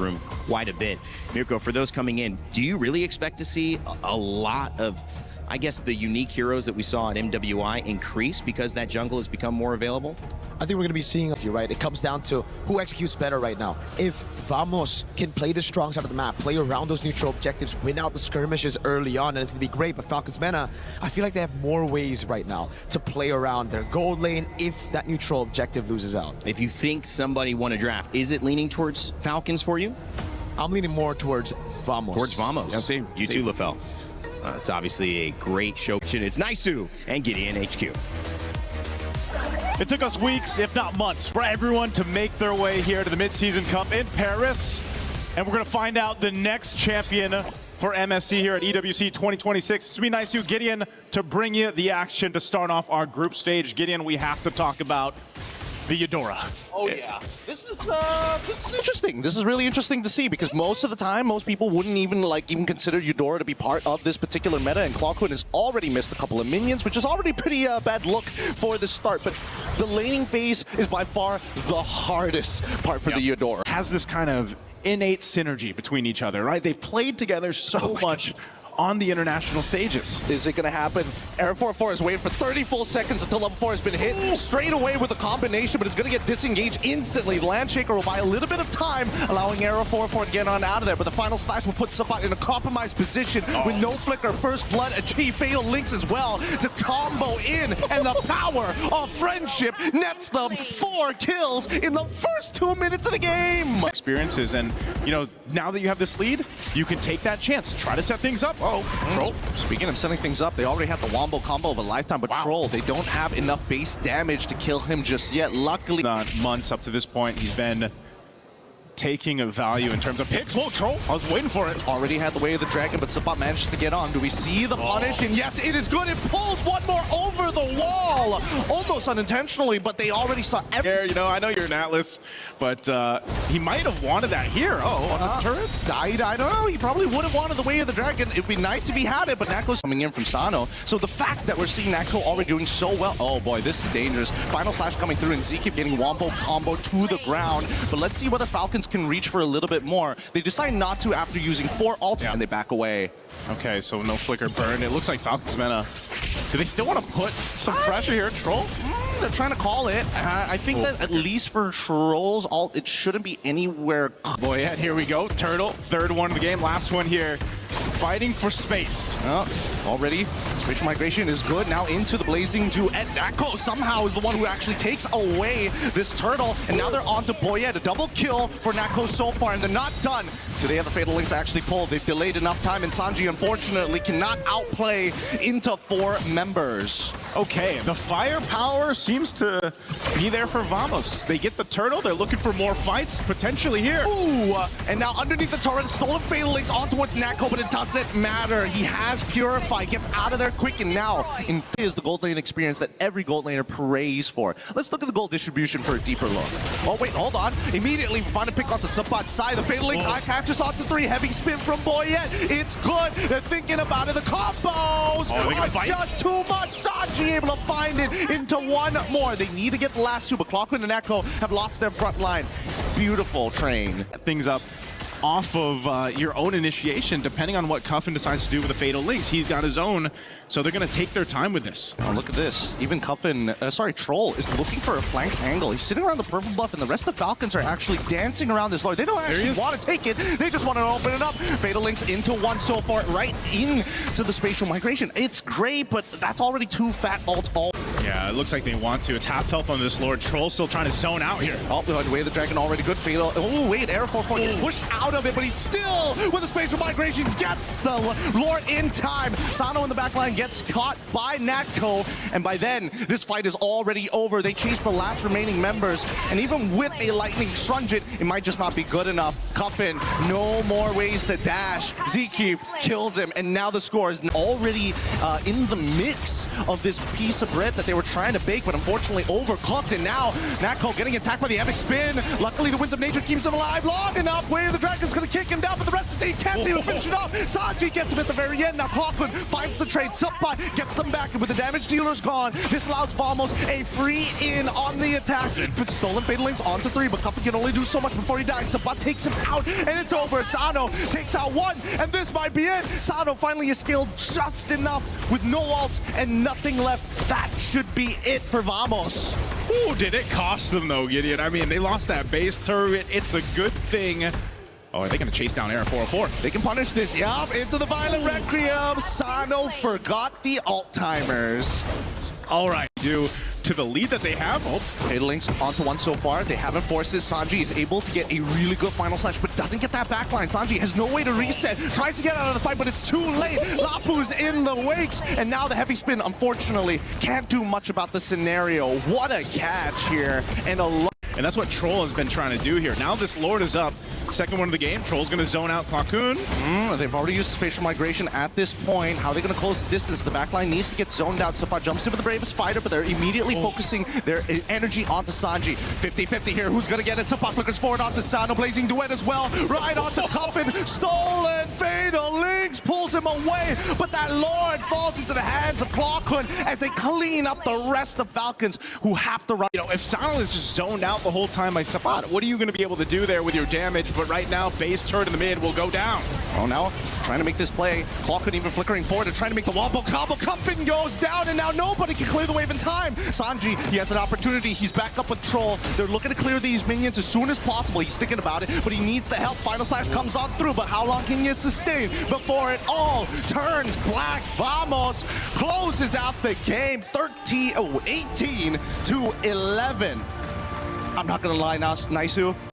room quite a bit. Mirko, for those coming in, do you really expect to see a lot of, I guess, the unique heroes that we saw at MWI increase because that jungle has become more available? I think we're going to be seeing, right? It comes down to who executes better right now. If Vamos can play the strong side of the map, play around those neutral objectives, win out the skirmishes early on, and it's going to be great. But FALCONS MENA, I feel like they have more ways right now to play around their gold lane if that neutral objective loses out. If you think somebody won a draft, is it leaning towards Falcons for you? I'm leaning more towards Vamos. Towards Vamos. Yeah, same. You too, LaFell. It's obviously a great show. It's Naisu and Gideon HQ. It took us weeks, if not months, for everyone to make their way here to the Mid-Season Cup in Paris. And we're going to find out the next champion for MSC here at EWC 2026. It's going to be nice of you, Gideon, to bring you the action to start off our group stage. Gideon, we have to talk about the Eudora. Oh yeah, this is interesting. This is really interesting to see because most of the time, most people wouldn't even consider Eudora to be part of this particular meta, and Clockwood has already missed a couple of minions, which is already pretty bad look for the start. But the laning phase is by far the hardest part for the Eudora. Has this kind of innate synergy between each other, right? They've played together so much on the international stages. Is it going to happen? Air 4-4 is waiting for 30 full seconds until level 4 has been hit. Straight away with a combination, but it's going to get disengaged instantly. Landshaker will buy a little bit of time, allowing Air 4-4 to get on out of there, but the final slash will put Suppot in a compromised position with no flicker. First blood, achieve fatal links as well to combo in, and the power of friendship nets them 4 kills in the first 2 minutes of the game. Experiences, and you know, now that you have this lead, you can take that chance, try to set things up. Oh, Troll. Speaking of setting things up, they already have the Wombo combo of a lifetime, but Troll, they don't have enough base damage to kill him just yet. Luckily, months up to this point, he's been taking a value in terms of picks. Whoa, Troll, I was waiting for it. Already had the way of the dragon, but Suppot manages to get on. Do we see the punish? And yes, it is good. It pulls one more over the wall. Almost unintentionally, but they already saw everything. You know, I know you're an Atlas, but he might have wanted that here. Oh, on the turret? I don't know. He probably would have wanted the way of the dragon. It'd be nice if he had it, but Nako's coming in from Sano. So the fact that we're seeing Nako already doing so well. Oh boy, this is dangerous. Final slash coming through, and Zekip getting Wombo combo to the ground. But let's see whether Falcons can reach for a little bit more. They decide not to after using 4 ults, and they back away. Okay, so no flicker burn. It looks like FALCONS MENA. Do they still want to put some pressure here, Troll? They're trying to call it. I think that at least for Trolls, it shouldn't be anywhere. Boy, yeah, here we go. Turtle, third one of the game, last one here. Fighting for space. Already, spatial migration is good. Now into the Blazing Dew, and Nako somehow is the one who actually takes away this turtle, and now they're on to Boyette. A double kill for Nako so far, and they're not done. Do they have the Fatal Links actually pulled? They've delayed enough time, and Sanji, unfortunately, cannot outplay into 4 members. Okay, the firepower seems to be there for Vamos. They get the turtle, they're looking for more fights, potentially here. Ooh, and now underneath the turret, stolen Fatal Links on towards Nako, but it doesn't matter. He has Purify, gets out of there quick, and now in is the gold lane experience that every gold laner prays for. Let's look at the gold distribution for a deeper look. Oh wait, hold on. Immediately we find a pick off the Suppot side. The Fatal Links eye catches onto 3. Heavy spin from Boyette. It's good. They're thinking about it. The combos are just too much. Sanji able to find it into 1 more. They need to get the last 2, but Clockwood and Echo have lost their front line. Beautiful train. Things up off of your own initiation, depending on what Cuffin decides to do with the Fatal Links. He's got his own, so they're going to take their time with this. Oh, look at this. Even Cuffin, Troll is looking for a flank angle. He's sitting around the purple buff, and the rest of the Falcons are actually dancing around this lord. They don't actually want to take it. They just want to open it up. Fatal Links into 1 so far, right into the spatial migration. It's great, but that's already 2 fat ults all. Yeah, it looks like they want to. It's half health on this lord. Troll still trying to zone out here. Oh, the way of the dragon already good. Fatal. Oh, wait, Air 4-4 gets pushed out of it, but he's still, with a spatial migration, gets the lord in time. Sano in the backline gets caught by Nako, and by then, this fight is already over. They chase the last remaining members, and even with a lightning Shrunget, it might just not be good enough. Cuffin, no more ways to dash. Zekip kills him, and now the score is already in the mix of this piece of bread that they were trying to bake, but unfortunately overcooked, and now Nako getting attacked by the epic spin. Luckily, the Winds of Nature keeps him alive long enough. Way of the Dragon is going to kick him down, but the rest of the team can't even finish it off. Sanji gets him at the very end. Now Clockwood finds the trade. Subpot gets them back, and with the damage dealers gone, this allows Vamos a free in on the attack. Stolen Fatal Links onto 3, but Cuffin can only do so much before he dies. Subpot takes him out, and it's over. Sano takes out 1, and this might be it. Sano finally is skilled just enough with no ults and nothing left. That should be it for Vamos. Ooh, did it cost them though, Gideon? I mean, they lost that base turret. It's a good thing. Oh, are they going to chase down Air 404? They can punish this. Yup, into the Violent Requiem. Sano forgot the alt timers. All right, due to the lead that they have. Oh, Fatal Links onto 1 so far. They haven't forced this. Sanji is able to get a really good final slash, but doesn't get that backline. Sanji has no way to reset. Tries to get out of the fight, but it's too late. Lapu's in the wakes, and now the heavy spin, unfortunately, can't do much about the scenario. What a catch here, and a lot. and that's what Troll has been trying to do here. Now this Lord is up. Second one of the game. Troll's going to zone out Cocoon. They've already used spatial migration at this point. How are they going to close the distance? The backline needs to get zoned out. Subpot jumps in with the bravest fighter, but they're immediately focusing their energy onto Sanji. 50-50 here. Who's going to get it? Subpot flickers forward onto Sano. Blazing Duet as well. Right onto Coffin. Stolen Fatal Links pulls him away, but that Lord falls into the hands of Clockhood as they clean up the rest of Falcons who have to run. You know, if Sano is just zoned out the whole time by Subpot, what are you going to be able to do there with your damage? But right now, base turret in the mid will go down. Oh, now trying to make this play. Clockhood even flickering forward and trying to make the wombo combo. Cuffin goes down, and now nobody can clear the wave in time. Sanji, he has an opportunity. He's back up with Troll. They're looking to clear these minions as soon as possible. He's thinking about it, but he needs the help. Final Slash comes on through, but how long can you sustain before it all turns black? Vamos closes out the game 18 to 11. I'm not gonna lie, Naisu.